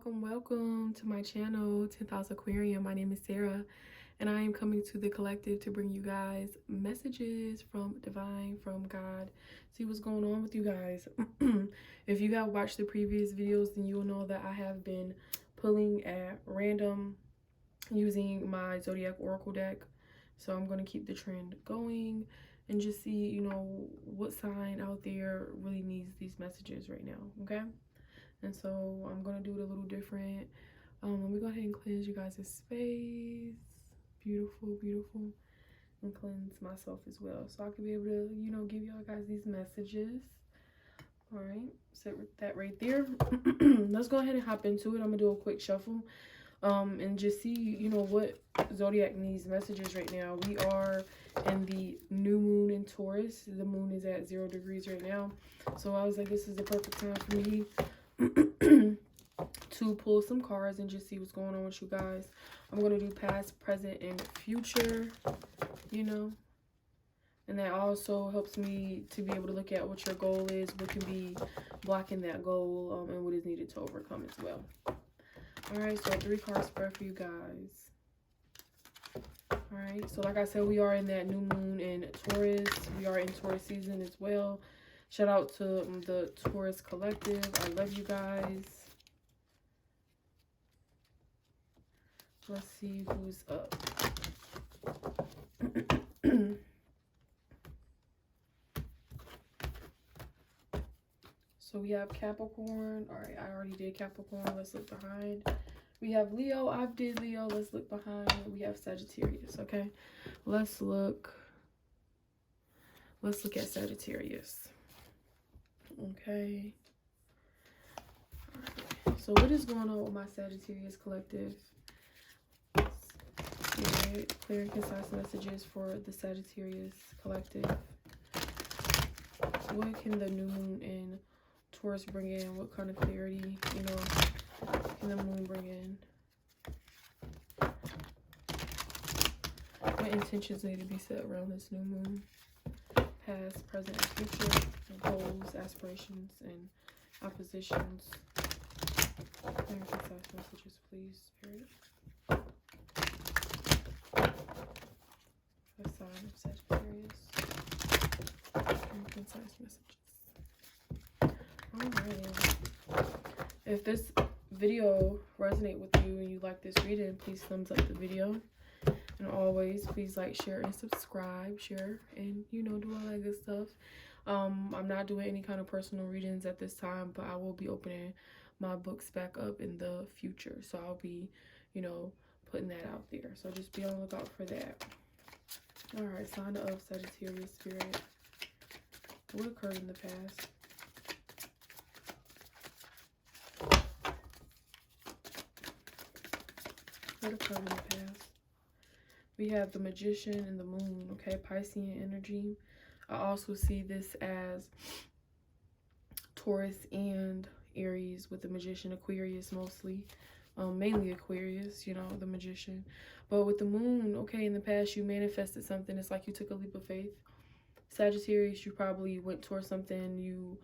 welcome to my channel, 10th House Aquarium. My name is Sarah, and I am coming to the collective to bring you guys messages from Divine, from God. See what's going on with you guys. If you have watched the previous videos, then you will know that I have been pulling at random using my Zodiac Oracle deck. So I'm going to keep the trend going and just see, what sign out there really needs these messages right now, okay? And so I'm going to do it a little different. Let me go ahead and cleanse you guys' space. Beautiful, beautiful. And cleanse myself as well. So I can be able to, give y'all guys these messages. All right. Set that right there. Let's go ahead and hop into it. I'm going to do a quick shuffle. And just see, what Zodiac needs messages right now. We are in the new moon in Taurus. The moon is at 0 degrees right now. So I was like, this is the perfect time for me to pull some cards and just see what's going on with you guys. I'm going to do past, present, and future, and that also helps me to be able to look at what your goal is, what can be blocking that goal, and what is needed to overcome as well. All right, so 3-card spread for you guys. All right, so like I said, we are in that new moon in Taurus. We are in Taurus season as well. Shout out to the Taurus collective. I love you guys. Let's see who's up. So we have Capricorn. All right, I already did Capricorn. Let's look behind. We have Leo. I did Leo. Let's look behind. We have Sagittarius. Okay, let's look at Sagittarius. Okay. All right. So what is going on with my Sagittarius collective? Spirit, clear and concise messages for the Sagittarius collective. What can the new moon in Taurus bring in? What kind of clarity, can the moon bring in? What intentions need to be set around this new moon? Past, present, and future. Goals, aspirations, and oppositions. Clear and concise messages, please, Spirit. A sign of Sagittarius. And concise messages. Alright. If this video resonates with you and you like this reading, please thumbs up the video. And always, please like, share, and subscribe. Share and, do all that good stuff. I'm not doing any kind of personal readings at this time, but I will be opening my books back up in the future. So I'll be, putting that out there. So just be on the lookout for that. All right, sign of Sagittarius spirit. What occurred in the past? What occurred in the past? We have the Magician and the Moon, okay? Piscean energy. I also see this as Taurus and Aries with the Magician, Aquarius mostly. Mainly Aquarius, the Magician. But with the Moon, okay, in the past you manifested something. It's like you took a leap of faith. Sagittarius, you probably went towards something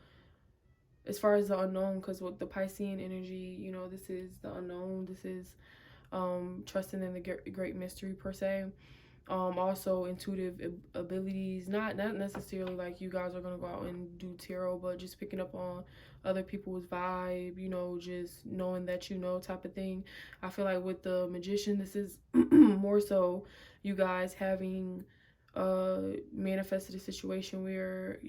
as far as the unknown, because with the Piscean energy, this is the unknown. This is trusting in the great mystery per se. Also intuitive abilities, not necessarily like you guys are gonna go out and do tarot, but just picking up on other people's vibe, just knowing that type of thing. I feel like with the Magician, this is more so you guys having manifested a situation where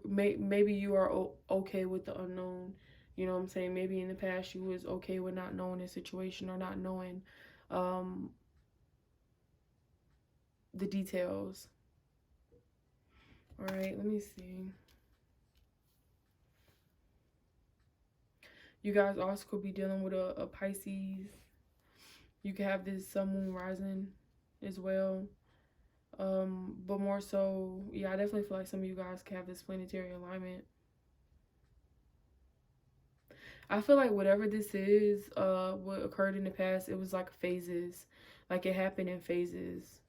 maybe you are okay with the unknown. You know what I'm saying? Maybe in the past you was okay with not knowing a situation or not knowing the details. All right, let me see. You guys also could be dealing with a Pisces. You could have this sun, moon, rising as well. But more so, yeah, I definitely feel like some of you guys can have this planetary alignment. I feel like whatever this is, what occurred in the past, it was like phases. Like it happened in phases.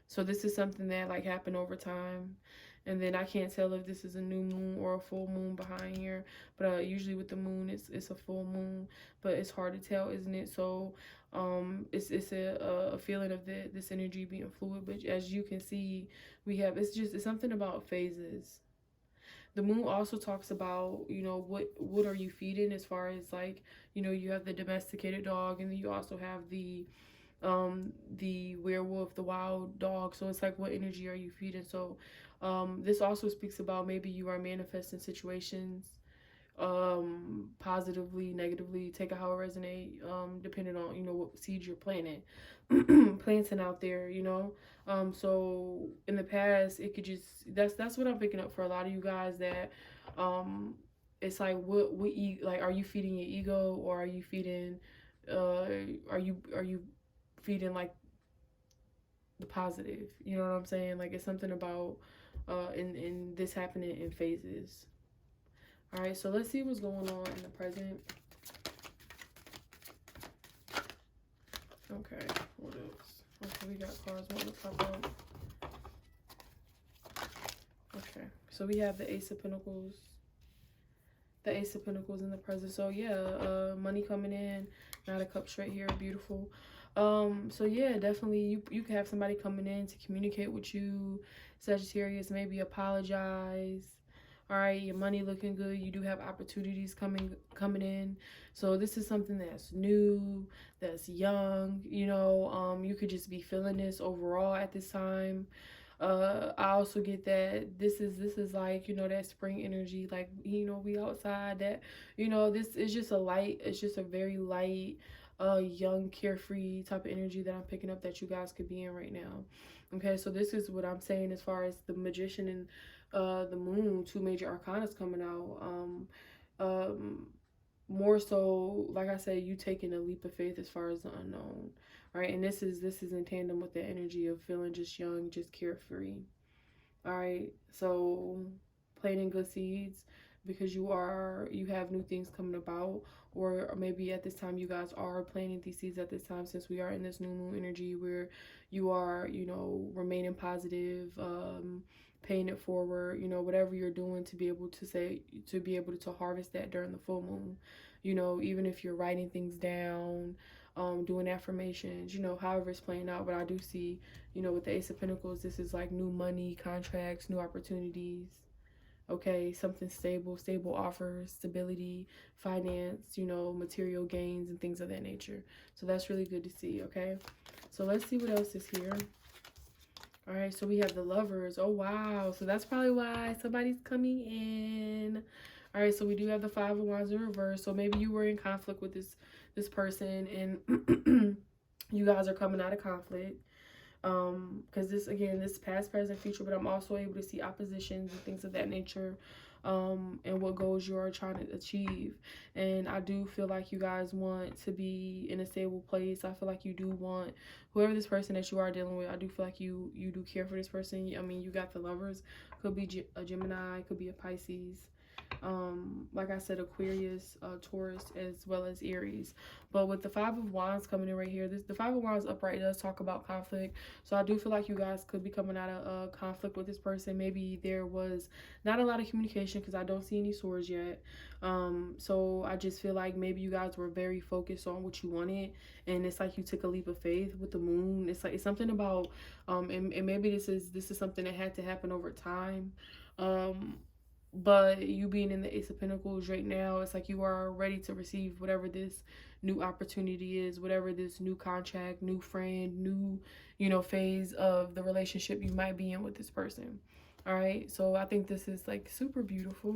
So this is something that like happened over time. And then I can't tell if this is a new moon or a full moon behind here, but usually with the moon it's a full moon, but it's hard to tell, isn't it? So it's a feeling of this energy being fluid, but as you can see, we have, it's something about phases. The moon also talks about, you know, what are you feeding, as far as like, you know, you have the domesticated dog, and then you also have the werewolf, the wild dog. So it's like, what energy are you feeding? So this also speaks about maybe you are manifesting situations positively, negatively, take it how it resonate, depending on, you know, what seeds you're planting planting out there, you know. So in the past it could just, that's what I'm picking up for a lot of you guys, that it's like, like, are you feeding your ego, or are you feeding uh are you feeding like the positive, you know what I'm saying? Like, it's something about in this happening in phases. All right, so let's see what's going on in the present. Okay, what else? Okay, we got cards wanting to pop out. Okay, so we have the Ace of Pentacles. The Ace of Pentacles in the present. So yeah, money coming in. Knight of Cups right here, beautiful. So yeah, definitely you can have somebody coming in to communicate with you, Sagittarius. Maybe apologize. All right, your money looking good. You do have opportunities coming in. So this is something that's new, that's young. You know, you could just be feeling this overall at this time. I also get that this is like, you know, that spring energy, like, you know, we outside, that, you know, this is just a light, it's just a very light, young, carefree type of energy that I'm picking up, that you guys could be in right now. Okay, so this is what I'm saying as far as the Magician and the Moon, two major arcanas coming out. More so, like I said, you taking a leap of faith as far as the unknown, right? And this is in tandem with the energy of feeling just young, just carefree. All right, so planting good seeds, because you have new things coming about, or maybe at this time you guys are planting these seeds at this time, since we are in this new moon energy where you are, you know, remaining positive, paying it forward, you know, whatever you're doing to be able to harvest that during the full moon. You know, even if you're writing things down, doing affirmations, you know, however it's playing out. But I do see, you know, with the Ace of Pentacles, this is like new money, contracts, new opportunities. Okay, something stable offers, stability, finance, you know, material gains and things of that nature. So that's really good to see. Okay, so let's see what else is here. All right, so we have the Lovers. Oh wow, so that's probably why somebody's coming in. All right, so we do have the Five of Wands in reverse. So maybe you were in conflict with this person, and you guys are coming out of conflict. Because this past, present, future, but I'm also able to see oppositions and things of that nature, and what goals you are trying to achieve. And I do feel like you guys want to be in a stable place. I feel like you do want, whoever this person that you are dealing with, I do feel like you do care for this person. I mean, you got the Lovers, could be a Gemini, could be a Pisces, like I said, Aquarius, Taurus, as well as Aries. But with the Five of Wands coming in right here, the Five of Wands upright does talk about conflict. So I do feel like you guys could be coming out of conflict with this person. Maybe there was not a lot of communication, because I don't see any swords yet. So I just feel like maybe you guys were very focused on what you wanted, and it's like you took a leap of faith with the Moon. It's like, it's something about and maybe this is something that had to happen over time. But you being in the Ace of Pentacles right now, it's like you are ready to receive whatever this new opportunity is, whatever this new contract, new friend, new, you know, phase of the relationship you might be in with this person. All right, so I think this is like super beautiful.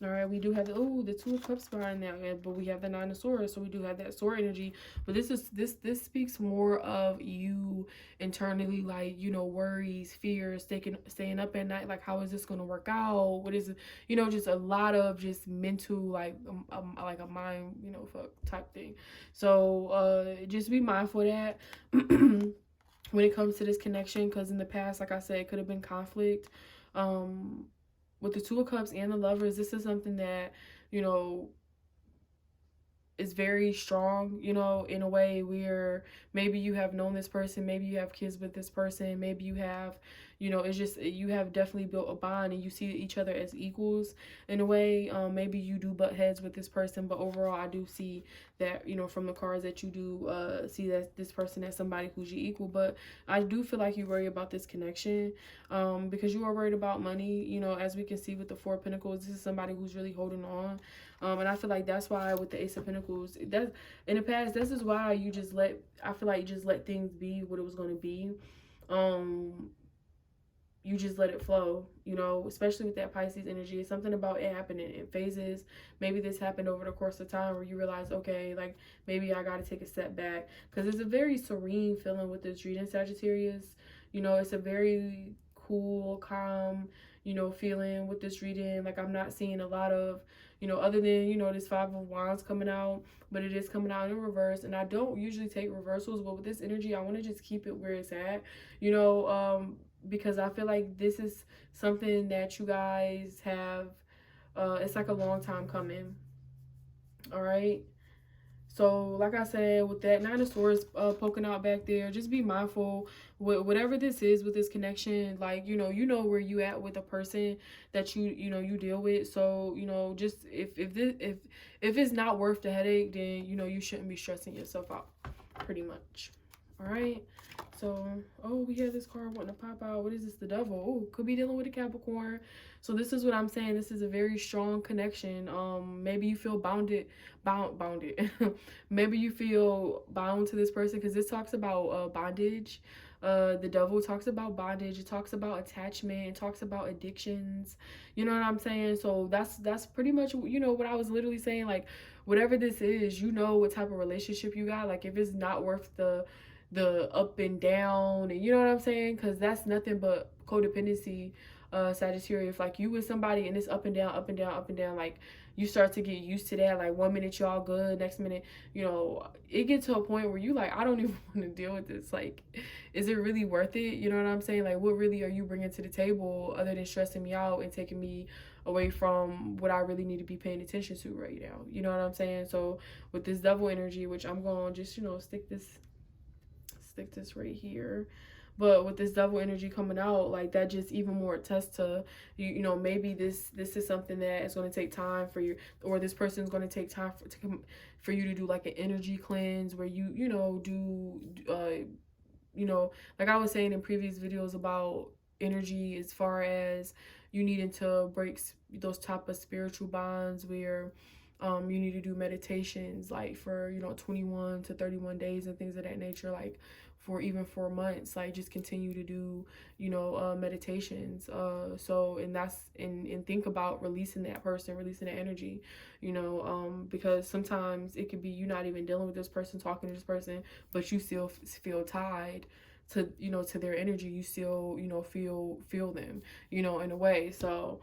All right, we do have the Two of Cups behind that, but we have the Nine of Swords, so we do have that sword energy. But this speaks more of you internally, like, you know, worries, fears, staying up at night, like, how is this going to work out? What is it? You know, just a lot of just mental, like a mind, you know, fuck type thing. So just be mindful of that when it comes to this connection, because in the past, like I said, it could have been conflict. With the Two of Cups and the Lovers, this is something that, you know, is very strong, you know, in a way where maybe you have known this person, maybe you have kids with this person, maybe you have, You know, it's just you have definitely built a bond and you see each other as equals in a way. Maybe you do butt heads with this person, but overall I do see that, you know, from the cards that you do see that this person as somebody who's your equal. But I do feel like you worry about this connection because you are worried about money. You know, as we can see with the Four of Pentacles, this is somebody who's really holding on. And I feel like that's why with the Ace of Pentacles, that in the past, this is why you just I feel like you just let things be what it was going to be. You just let it flow, you know, especially with that Pisces energy. It's something about it happening in phases. Maybe this happened over the course of time where you realize, okay, like maybe I got to take a step back, because it's a very serene feeling with this reading, Sagittarius. You know, it's a very cool, calm, you know, feeling with this reading. Like I'm not seeing a lot of, you know, other than, you know, this Five of Wands coming out, but it is coming out in reverse. And I don't usually take reversals, but with this energy, I want to just keep it where it's at, you know, because I feel like this is something that you guys have, it's like a long time coming. All right. So, like I said, with that Nine of Swords poking out back there, just be mindful with whatever this is with this connection. Like, you know where you at with a person that you deal with. So, you know, just if it's not worth the headache, then you know you shouldn't be stressing yourself out. Pretty much. All right. So, oh, we have this card wanting to pop out. What is this? The Devil. Oh, could be dealing with a Capricorn. So this is what I'm saying. This is a very strong connection. Maybe you feel bounded. Maybe you feel bound to this person, because this talks about bondage. The Devil talks about bondage. It talks about attachment. It talks about addictions. You know what I'm saying? So that's pretty much, you know, what I was literally saying. Like, whatever this is, you know what type of relationship you got. Like, if it's not worth the up and down, and you know what I'm saying, because that's nothing but codependency. Sagittarius, like you with somebody and it's up and down, up and down, up and down, like you start to get used to that. Like 1 minute y'all good, next minute, you know, it gets to a point where you like, I don't even want to deal with this. Like, is it really worth it? You know what I'm saying? Like, what really are you bringing to the table other than stressing me out and taking me away from what I really need to be paying attention to right now? You know what I'm saying? So with this Devil energy, which I'm going to just, you know, stick this right here, but with this Devil energy coming out, like that just even more attests to you know, maybe this is something that is going to take time for you, or this person is going to take time for you to do like an energy cleanse where you know do you know, like I was saying in previous videos about energy, as far as you needing to break those type of spiritual bonds where you need to do meditations like for, you know, 21 to 31 days and things of that nature, like for even 4 months, like just continue to do, you know, meditations. So, and that's, and think about releasing that person, releasing that energy, you know, because sometimes it could be you not even dealing with this person, talking to this person, but you still feel tied to, you know, to their energy. You still, you know, feel them, you know, in a way. So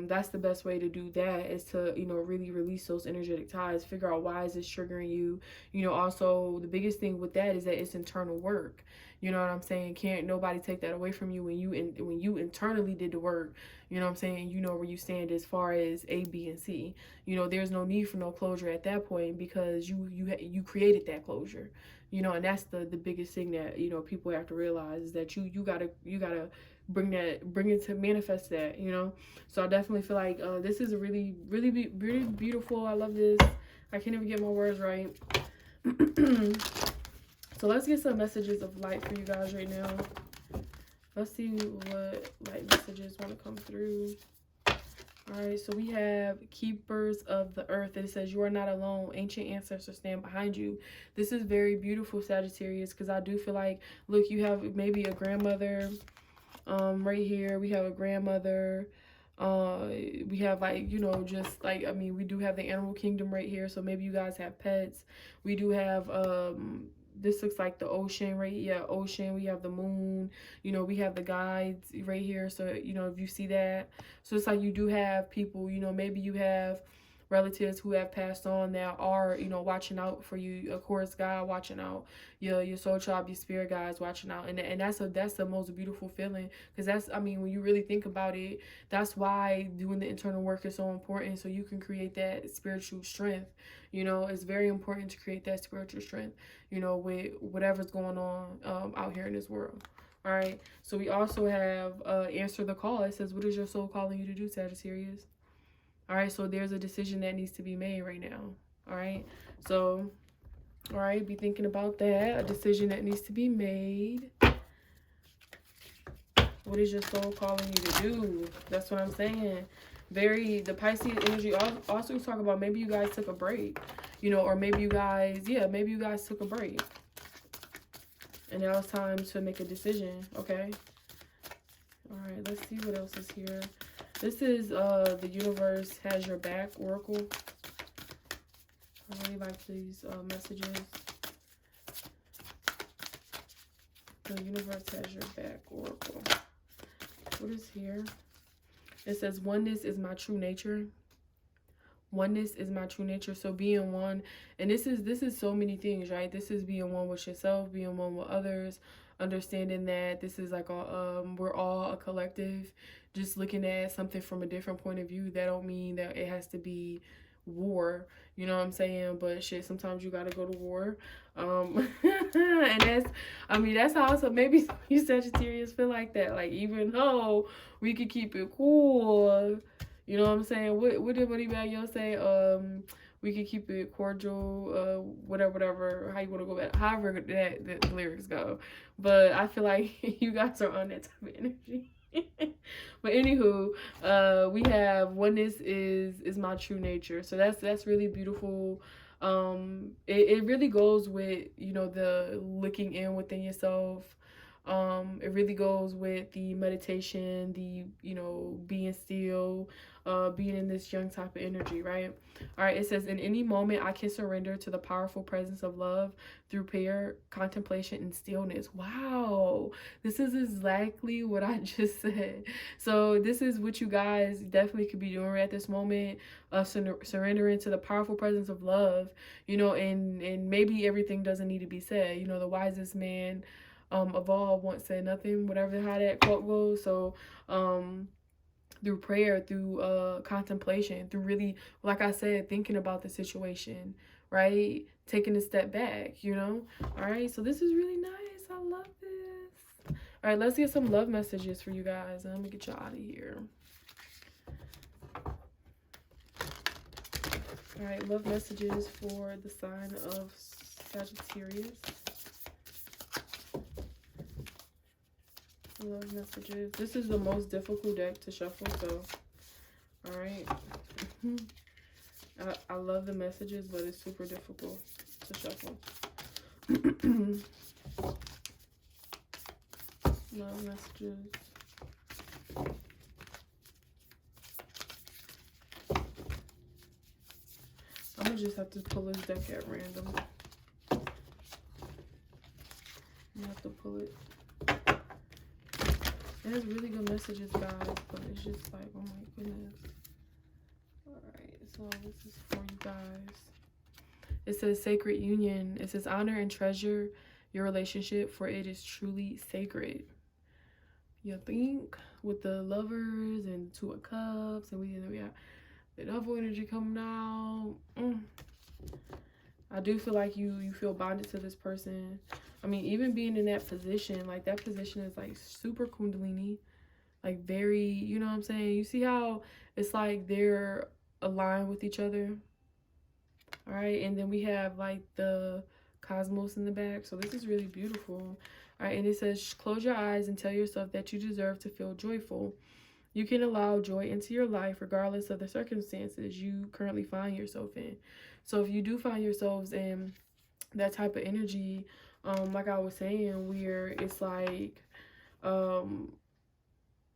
that's the best way to do that, is to, you know, really release those energetic ties, figure out why is this triggering you. You know, also the biggest thing with that is that it's internal work. You know what I'm saying? Can't nobody take that away from you when you internally did the work. You know what I'm saying? You know where you stand as far as A, B, and C. You know, there's no need for no closure at that point, because you created that closure. You know, and that's the biggest thing that, you know, people have to realize, is that you gotta bring it to manifest that, you know. So I definitely feel like this is a really beautiful. I love this. I can't even get my words right. So let's get some messages of light for you guys right now. Let's see what light messages want to come through. All right, so we have Keepers of the Earth. It says, you are not alone. Ancient ancestors stand behind you. This is very beautiful, Sagittarius, because I do feel like, look, you have maybe a grandmother. Right here we have a grandmother. We have, like, you know, just like, I mean, we do have the animal kingdom right here, so maybe you guys have pets. We do have this looks like the ocean right here. Ocean. We have the moon. You know, we have the guides right here. So, you know, if you see that, so it's like you do have people, you know, maybe you have relatives who have passed on that are, you know, watching out for you. Of course, God watching out. Your soul tribe, your spirit guides watching out. And that's the most beautiful feeling, because that's, I mean, when you really think about it, that's why doing the internal work is so important, so you can create that spiritual strength. You know, it's very important to create that spiritual strength, you know, with whatever's going on out here in this world. All right. So we also have answer the call. It says, what is your soul calling you to do, Sagittarius? All right. So there's a decision that needs to be made right now. All right. So, all right, be thinking about that. A decision that needs to be made. What is your soul calling you to do? That's what I'm saying. The Pisces energy also talk about maybe you guys took a break, you know, or maybe you guys, yeah, maybe you guys took a break. And now it's time to make a decision, okay? All right, let's see what else is here. This is the universe has your back oracle. I really like these messages. The universe has your back oracle. What is here? It says, oneness is my true nature. Oneness is my true nature. So being one, and this is so many things, right? This is being one with yourself, being one with others, understanding that this is like we're all a collective, just looking at something from a different point of view. That don't mean that it has to be war, you know what I'm saying? But shit, sometimes you gotta go to war. And that's how. So maybe you Sagittarius feel like that, like, even though we could keep it cool, you know what I'm saying? What did Buddy Bagyo say? We could keep it cordial, whatever, how you want to go back, however that the lyrics go. But I feel like you guys are on that type of energy. But anywho, we have oneness is my true nature. So that's really beautiful. It really goes with, you know, the looking in within yourself. It really goes with the meditation, the, you know, being still, being in this young type of energy, right? All right, it says, in any moment I can surrender to the powerful presence of love through prayer, contemplation, and stillness. Wow, this is exactly what I just said. So this is what you guys definitely could be doing at this moment, surrendering to the powerful presence of love, you know, and maybe everything doesn't need to be said. You know, the wisest man of all once said nothing, whatever how that quote goes. So through prayer, through contemplation, through really, like I said, thinking about the situation, right? Taking a step back, you know? All right, so this is really nice. I love this. All right, let's get some love messages for you guys. And let me get y'all out of here. All right, love messages for the sign of Sagittarius. Love messages. This is the most difficult deck to shuffle, so all right. I love the messages, but it's super difficult to shuffle. Love messages. I'm gonna just have to pull this deck at random. I'm gonna have to pull it. It has really good messages, guys, but it's just like, oh my goodness. Alright, so this is for you guys. It says sacred union. It says honor and treasure your relationship, for it is truly sacred. You think? With the lovers and Two of Cups, and we have the double energy coming out. I do feel like you feel bonded to this person. I mean, even being in that position, like that position is like super kundalini, like very, you know what I'm saying? You see how it's like they're aligned with each other. All right, and then we have like the cosmos in the back. So this is really beautiful. All right, and it says, close your eyes and tell yourself that you deserve to feel joyful. You can allow joy into your life regardless of the circumstances you currently find yourself in. So if you do find yourselves in that type of energy, like I was saying, where it's like, in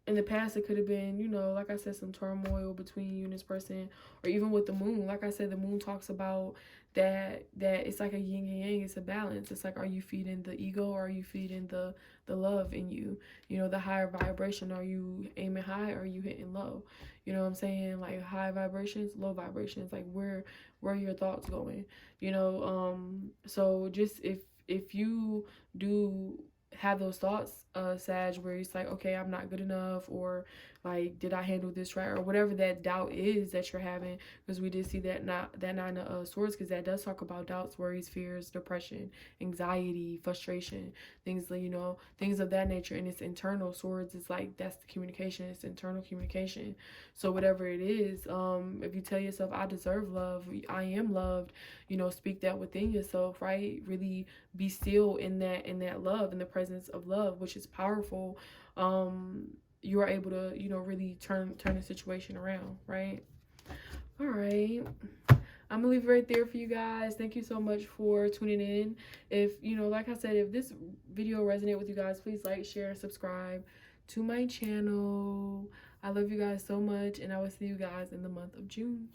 the past it could have been, you know, like I said, some turmoil between you and this person, or even with the moon. Like I said, the moon talks about that it's like a yin and yang. It's a balance. It's like, are you feeding the ego, or are you feeding the love in you? You know, the higher vibration. Are you aiming high, or are you hitting low? You know what I'm saying? Like high vibrations, low vibrations. Like where are your thoughts going? You know, so just if you do have those thoughts, Sag, where it's like, okay, I'm not good enough, or like, did I handle this right, or whatever that doubt is that you're having, because we did see that nine of swords, because that does talk about doubts, worries, fears, depression, anxiety, frustration, things like, you know, things of that nature. And it's internal. Swords is like, that's the communication, it's internal communication. So whatever it is, if you tell yourself, I deserve love, I am loved, you know, speak that within yourself, right? Really be still in that love, in the presence of love, which is powerful. You are able to, you know, really turn the situation around, right? All right, I'm gonna leave it right there for you guys. Thank you so much for tuning in. If, you know, like I said, if this video resonated with you guys, please like, share, and subscribe to my channel. I love you guys so much, and I will see you guys in the month of June.